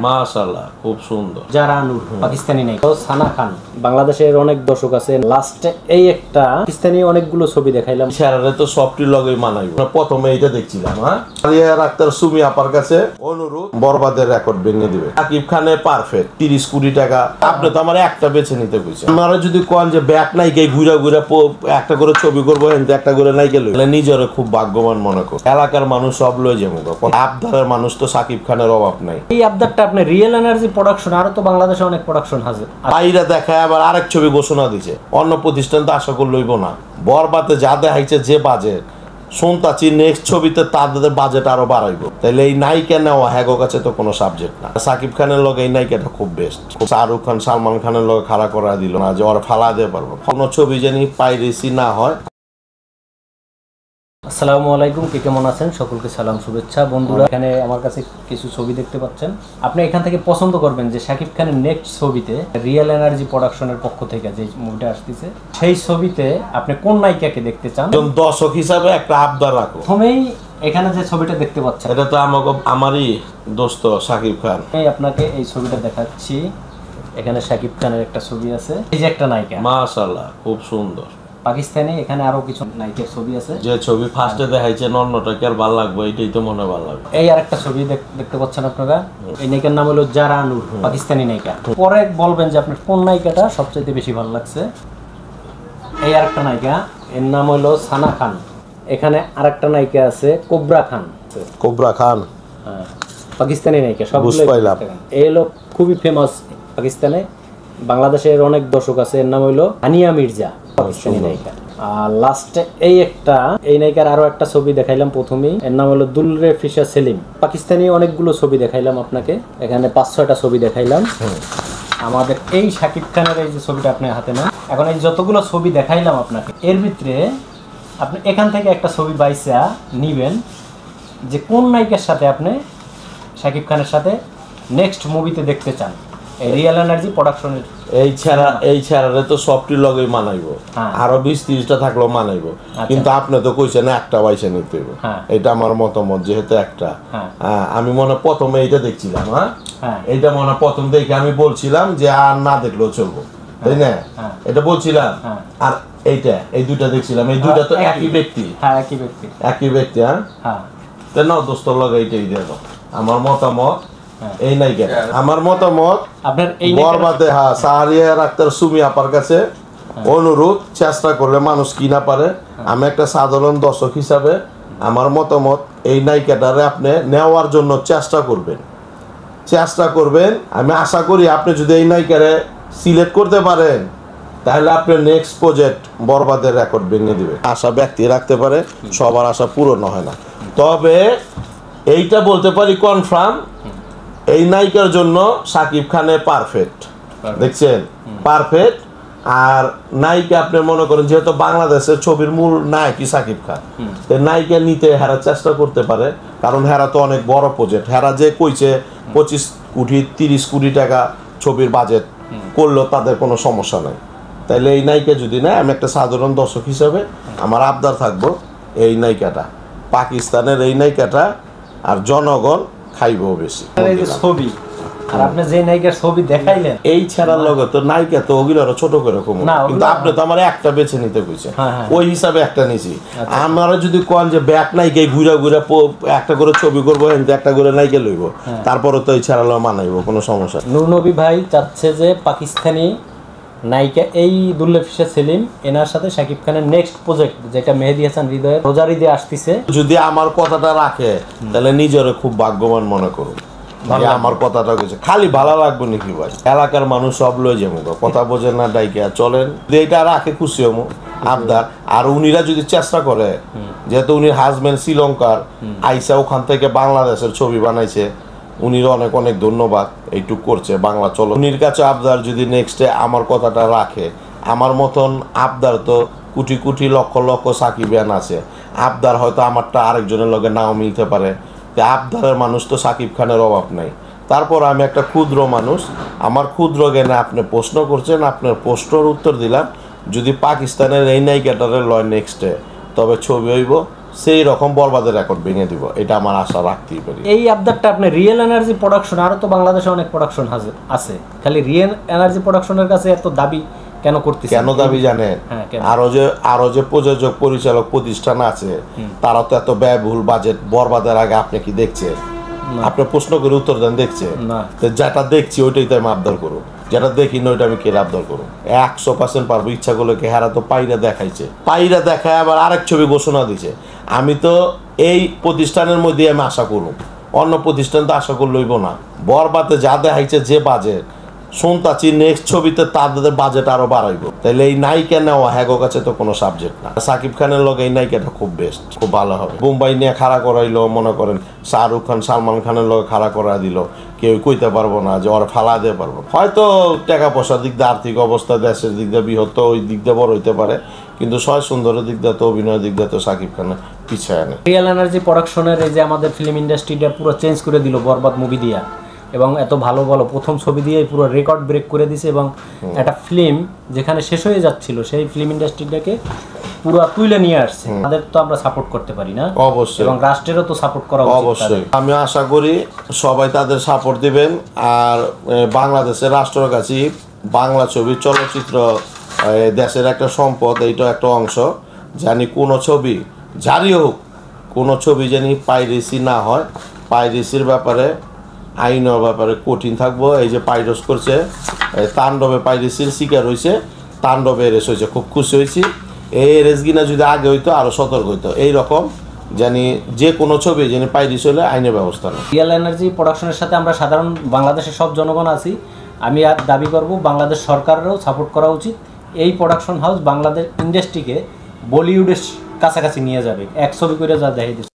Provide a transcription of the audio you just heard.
মাশাআল্লাহ খুব সুন্দর। যারা নূর পাকিস্তানি নায়িকা। সানা খান বাংলাদেশের অনেক দর্শক আছে। লাস্টে এই একটা পাকিস্তানি অনেকগুলো ছবি দেখাইলাম। ছেড়ারে তো সবটি লগেই মানাইব। প্রথমে এইটা দেখছিলাম, আলিয়া আক্তার সুমি আপার কাছে অনুরোধ বরবাদের রেকর্ড ভেঙে দিবে। সাকিব খানের পারফেক্ট 30 কোটি টাকা। আপনি তো আমার একটা বেছে নিতে কইছেন। আপনারা যদি কোন যে ব্যাক নাইকে ঘুরা ঘুরা একটা করে ছবি করবো, একটা করে নাইকে লই, নিজের খুব ভাগ্যবান মনে কর। এলাকার মানুষ সব লই যাবো। আবদারের মানুষ তো সাকিব খানের অভাব নাই। এই আবদারটা আপনি রিয়েল এনার্জি প্রোডাকশন, আরো তো বাংলাদেশে অনেক প্রোডাকশন আছে। বাইরে দেখায় আবার আরেক ছবি ঘোষণা দিছে। অন্য প্রতিষ্ঠান তো আশা করে লইব না। বরবাদে যা দেখাইছে যে বাজেট, শুনতাছি নেক্সট ছবিতে তাদের বাজেট আরো বাড়াইব। তাইলে এই নায়িকা নেওয়া হ্যাগো কাছে তো কোনো সাবজেক্ট না। সাকিব খানের লগে এই নায়িকাটা খুব বেস্ট। শাহরুখ খান সালমান খানের লগে খাড়া করা দিল না যে ওরা ফালা দিয়ে পারবো। কোনো ছবি জানি পাইরেসি না হয়। আসসালামু আলাইকুম, কে কেমন আছেন? সকলকে সালাম শুভেচ্ছা। বন্ধুরা, এখানে আমার কাছে কিছু ছবি দেখতে পাচ্ছেন। আপনি এখান থেকে পছন্দ করবেন যে সাকিব খানের নেক্সট ছবিতে রিয়েল এনার্জি প্রোডাকশনের পক্ষ থেকে যে মুভিটা আসতেছে, সেই ছবিতে আপনি কোন নায়িকাকে দেখতে চান। দর্শক হিসাবে একটা আবদার রাখো। প্রথমেই এখানে যে ছবিটা দেখতে পাচ্ছেন, এটা তো আমারই দোস্ত সাকিব খান। আমি আপনাকে এই ছবিটা দেখাচ্ছি। এখানে সাকিব খানের একটা ছবি আছে, এই যে একটা নায়িকা। মাশাআল্লাহ খুব সুন্দর। পাকিস্তানি এখানে আরো কিছু নায়িকার ছবি আছে। যে ছবি ফার্স্টে দেখাইছে অন্যটাকে আর ভালো লাগবে, এটাই তো মনে ভালো লাগবে। এই আরেকটা ছবি দেখতে পাচ্ছেন আপনারা। এই নায়িকার নাম হলো যারা নূর, পাকিস্তানি নায়িকা। পরে বলবেন যে আপনার কোন নায়িকাটা সবচেয়ে বেশি ভালো লাগছে। এই আরেকটা নায়িকা, এর নাম হলো সানা খান। এখানে আরেকটা নায়িকা আছে কোবরা খান। কোবরা খান, হ্যাঁ, পাকিস্তানি নায়িকা। সবগুলো এই হলো খুবই ফেমাস পাকিস্তানে। বাংলাদেশের অনেক দর্শক আছে। এর নাম হলো হানিয়া মির্জা, পাকিস্তানি নায়িকা। আর লাস্টে এই নায়িকার আরো একটা ছবি দেখাইলাম প্রথমেই। এর নাম হলো দুলরে ফিশা সেলিম। পাকিস্তানি অনেকগুলো ছবি দেখাইলাম আপনাকে। এখানে 5-6টা ছবি দেখাইলাম। আমাদের এই সাকিব খানের এই যে ছবিটা আপনি হাতে নেন। এখন এই যতগুলো ছবি দেখাইলাম আপনাকে, এর ভিতরে আপনি এখান থেকে একটা ছবি বাইসা নিবেন যে কোন নায়িকার সাথে আপনি সাকিব খানের সাথে নেক্সট মুভিতে দেখতে চান। রিয়েল এনার্জি প্রোডাকশনের এই ছাড়ারে তো সবটি লগেই মানাইবো। আরো 20-30টা থাকলেও মানাইবো। কিন্তু আপনি তো কইছেন একটা বাইসে নিতে হইব। এটা আমার মতামত, যেহেতু একটা আমি মনে প্রথমে এইটা দেখছিলাম। এইটা মনে প্রথম দেখে আমি বলছিলাম যে আর না দেখলেও চলবো, তাই না? এটা বলছিলাম। আর এইটা, এই দুইটা দেখছিলাম। এই দুইটা তো একই ব্যক্তি। একই ব্যক্তি। তাই না? দোস্তর লগে এইটাই দেখো। আমার মতামত এই নায়িকা। আমার মতামত বরবাদে সাহারিয়া আক্তার সুমি আপার কাছে অনুরোধ, চেষ্টা করলে মানুষ কি না পারে। আমি একটা সাধারণ দর্শক হিসাবে আমার মতামত এই নায়িকাটারে আপনি নেওয়ার জন্য চেষ্টা করবেন। আমি আশা করি আপনি যদি এই নায়িকারে সিলেক্ট করতে পারেন, তাহলে আপনি নেক্সট প্রজেক্ট বরবাদের রেকর্ড ভেঙে দিবে। আশা ব্যক্তি রাখতে পারে, সবার আশা পূরণ হয় না। তবে এইটা বলতে পারি কনফার্ম, এই নায়িকার জন্য সাকিব খানের পারফেক্ট। দেখছেন, পারফেক্ট। আর নায়িকা আপনি মনে করেন যেহেতু বাংলাদেশের ছবির মূল নায়কই সাকিব খান, নায়িকা নিতে হেরা চেষ্টা করতে পারে। কারণ হেরা তো অনেক বড় প্রজেক্ট। হেরা যে কইছে 25 কোটি 30 কোটি টাকা ছবির বাজেট করলেও তাদের কোনো সমস্যা নাই। তাইলে এই নায়িকা যদি না, আমি একটা সাধারণ দর্শক হিসাবে আমার আবদার থাকবো এই নায়িকাটা, পাকিস্তানের এই নায়িকাটা। আর জনগণ খাইবো বেশি ছবি। আর আপনি যে নায়িকার ছবি দেখাইলেন, এই ছাড়ার লগে তো নায়িকা তো ওগুলো ছোট করে কম, কিন্তু আপনি তো আমার একটা বেছে নিতে কইছেন। ওই হিসাবে একটা নিছি। আমরা যদি কোন যে ব্যাক নায়িকা ঘুরা ঘুরা একটা করে ছবি করবো, একটা করে নায়িকা লইব, তারপরে তো এই ছাড়া মানাইবো, কোনো সমস্যা। নূর নবী ভাই চাচ্ছে যে পাকিস্তানি নায়িকা এই দুলরে ফিশা সেলিম, এনার সাথে সাকিব খানের নেক্সট প্রজেক্ট যেটা মেহেদী হাসান হৃদয়ের রোজার ঈদে আসতেছে, যদি আমার কথাটা রাখে তাহলে নিজের খুব ভাগ্যবান মনে করুন। আমার কথাটা কইছে খালি ভালো লাগবে নাকি ভাই? এলাকার মানুষ সব লই যাবো, কথা বোঝেন না, ডাইকা চলেন। এইটা রাখে খুশি হমু আবদার। আর উনিরা যদি চেষ্টা করে, যেহেতু উনি হাজবেন্ড শ্রীলঙ্কার আইসা ওখান থেকে বাংলাদেশের ছবি বানাইছে, উনির অনেক অনেক ধন্যবাদ। এইটুক করছে বাংলা চলো। উনির কাছে আবদার যদি নেক্সটে আমার কথাটা রাখে, আমার মতন আবদার তো কোটি কোটি লক্ষ লক্ষ সাকিবিয়ান আছে। আবদার হয়তো আমারটা আরেকজনের লগে নাও মিলতে পারে। আবদারের মানুষ তো সাকিব খানের অভাব নাই। তারপর আমি একটা ক্ষুদ্র মানুষ, আমার ক্ষুদ্র জ্ঞানে আপনি প্রশ্ন করছেন, আপনার প্রশ্নের উত্তর দিলাম। যদি পাকিস্তানের এই নায়িকাটারে লয় নেক্সটে, তবে ছবি হইব সেই রকম বরবাদের রেকর্ড ভেঙে দিব, এটা আমার আশা রাখতেই পারি। এই আবদারটা আপনি রিয়েল এনার্জি প্রোডাকশন, আরো তো বাংলাদেশে অনেক প্রোডাকশন আছে, খালি রিয়েল এনার্জি প্রোডাকশনের কাছে এত দাবি কেন করতেছেন? কেন দাবি জানেন? হ্যাঁ, কেন? আরো যে প্রযোজক পরিচালক প্রতিষ্ঠান আছে, তারা তো এত ব্যয়বহুল বাজেট বরবাদের আগে আপনি কি দেখছেন? আপনি প্রশ্ন করে উত্তর দেন দেখছেন না। তো যেটা দেখছি ওইটাই তো আমি আবদার করুন, যেটা দেখি না ওইটা আমি কে আবদার করুন? 100% পারবো। ইচ্ছা করলে কে হারা তো পাইরা দেখাইছে, পাইরা দেখায় আবার আরেক ছবি ঘোষণা দিছে। আমি তো এই প্রতিষ্ঠানের মধ্যে আমি আশা করুন, অন্য প্রতিষ্ঠান তো আশা করলইব না। বরবাদে যা দেখাইছে যে বাজেট, শুনতাছি নেক্সট ছবিতে তাদের বাজেট আরো বাড়াইব। তাহলে এই নায়িকা নেওয়া হ্যাগো কাছে তো কোনো সাবজেক্ট না। সাকিব খানের লগে এই নায়িকাটা খুব বেস্ট, খুব ভালো হবে। মুম্বাই নিয়ে খাড়া করাইলো, মনে করেন শাহরুখ খান সালমান খানের লগে খাড়া করা দিল, কেউ কইতে পারবো না যে ওরা ফালা দিয়ে পারবো। হয়তো টাকা পয়সার দিক দিয়ে, আর্থিক অবস্থা দেশের দিক দিয়ে বৃহত্ত, ওই দিক দিয়ে বড় হইতে পারে, কিন্তু সয় সুন্দরের দিক দিয়ে তো, অভিনয়ের দিক দিয়ে তো সাকিব খানের পিছায় নেই। রিয়েল এনার্জি প্রোডাকশনের এই যে আমাদের ফিল্ম ইন্ডাস্ট্রিটা পুরো চেঞ্জ করে দিল বরবাদ মুভি দিয়া, এবং এত ভালো ভালো প্রথম ছবি দিয়ে পুরো রেকর্ড ব্রেক করে দিছে, এবং একটা ফিল্ম যেখানে শেষ হয়ে যাচ্ছিল সেই ফিল্ম ইন্ডাস্ট্রিটাকে পুরো তুলে নিয়ে আসছে। তাদের তো আমরা সাপোর্ট করতে পারি না? অবশ্যই। এবং রাষ্ট্রেরও তো সাপোর্ট করা উচিত। অবশ্যই আমি আশা করি সবাই তাদের সাপোর্ট দিবেন। আর বাংলাদেশের রাষ্ট্রের কাছে বাংলা ছবি চলচ্চিত্র দেশের একটা সম্পদ, এইটা একটা অংশ। জানি কোনো ছবি যারই হোক, কোনো ছবি জানি পাইরেসি না হয়। পাইরেসির ব্যাপারে আইনের ব্যাপারে কঠিন থাকবো। এই যে পাইরস করছে, তাণ্ডবে পাইরেসির শিকার হয়েছে, তাণ্ডবে এরেস হয়েছে, খুব খুশি হয়েছি। এই এরেসগিনা যদি আগে হইতো আরও সতর্ক হইতো। এইরকম জানি যে কোনো ছবি জানি পাইরিস হলে আইনের ব্যবস্থা নেই। রিয়েল এনার্জি প্রোডাকশনের সাথে আমরা সাধারণ বাংলাদেশের সব জনগণ আছি। আমি আর দাবি করব বাংলাদেশ সরকারেরও সাপোর্ট করা উচিত। এই প্রোডাকশন হাউস বাংলাদেশ ইন্ডাস্ট্রিকে বলিউডের কাছাকাছি নিয়ে যাবে, এক ছবি করে যা দেখে দিচ্ছে।